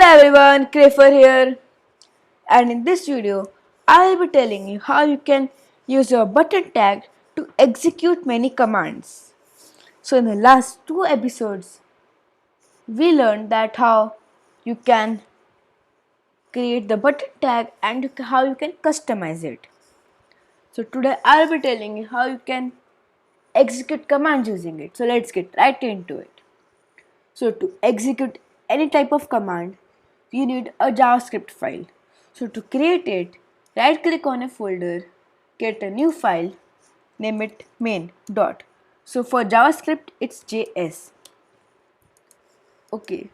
everyone, Crafer here, and in this video I will be telling you how you can use your button tag to execute many commands. So in the last two episodes we learned that how you can create the button tag and how you can customize it. So today I will be telling you how you can execute commands using it. So let's get right into it. So to execute any type of command, you need a JavaScript file. So to create it, right click on a folder, get a new file, name it main dot. So for JavaScript, it's JS. Okay.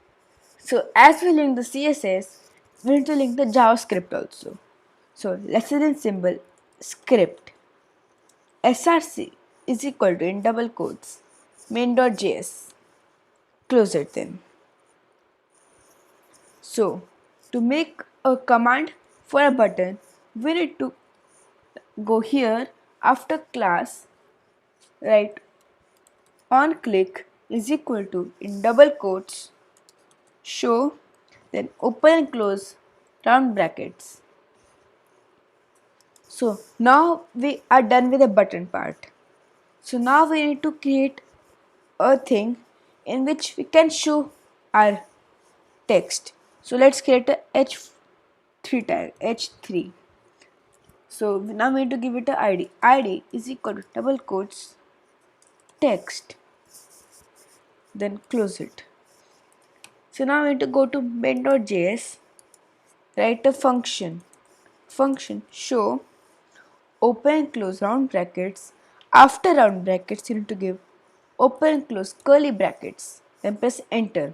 So as we link the CSS, we need to link the JavaScript also. So lesson symbol script src is equal to in double quotes main.js. Close it then. So, to make a command for a button, we need to go here after class, write on click is equal to in double quotes show, then open and close round brackets. So now we are done with the button part. So now we need to create a thing in which we can show our text. So let's create a h3 tag, h3. So now we need to give it a id. id is equal to double quotes text, then close it. So now we need to go to main.js, write a function show, open and close round brackets. After round brackets you need to give open and close curly brackets, then press enter.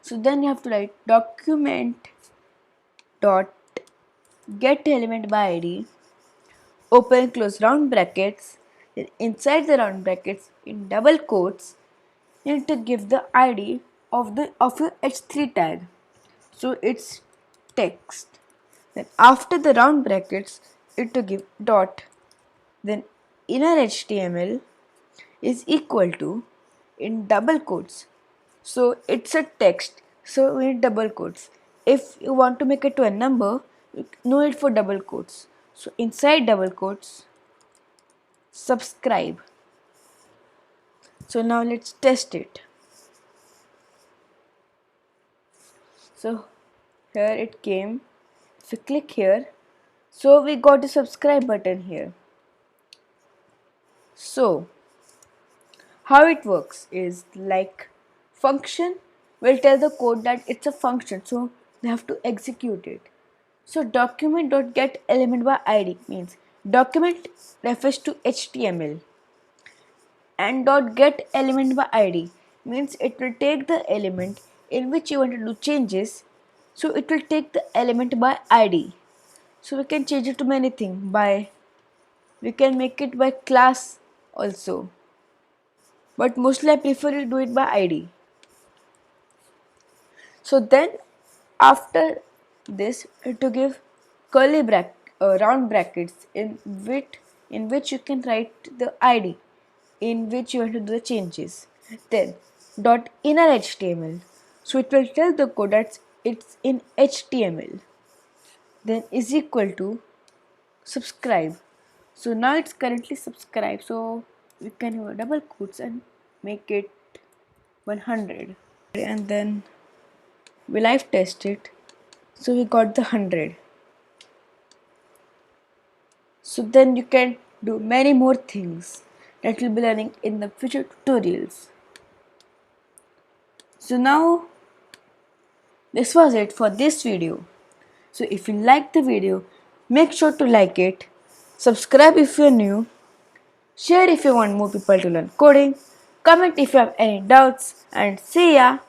So then you have to write document dot get element by id, open and close round brackets, then inside the round brackets in double quotes you need to give the id of your h3 tag. So it's text. Then after the round brackets you need to give dot, then inner html is equal to in double quotes. So it's a text, so we need double quotes. If you want to make it to a number, no need for double quotes. So inside double quotes, subscribe. So now let's test it. So here it came. If we click here, so we got a subscribe button here. So how it works is like function will tell the code that it's a function, so they have to execute it. So document.get element by id means document refers to HTML, and .get element by id means it will take the element in which you want to do changes. So it will take the element by id. So we can change it to many things by, we can make it by class also, but mostly I prefer to do it by id. So then after this to give curly round brackets in which you can write the id in which you want to do the changes. Then dot inner html, so it will tell the code that it's in html, then is equal to subscribe. So now it's currently subscribed, so we can use double quotes and make it 100, and then we live test it. So we got the 100. So then you can do many more things that we'll be learning in the future tutorials. So now this was it for this video. So if you like the video, make sure to like it, subscribe if you're new, share if you want more people to learn coding, comment if you have any doubts, and see ya.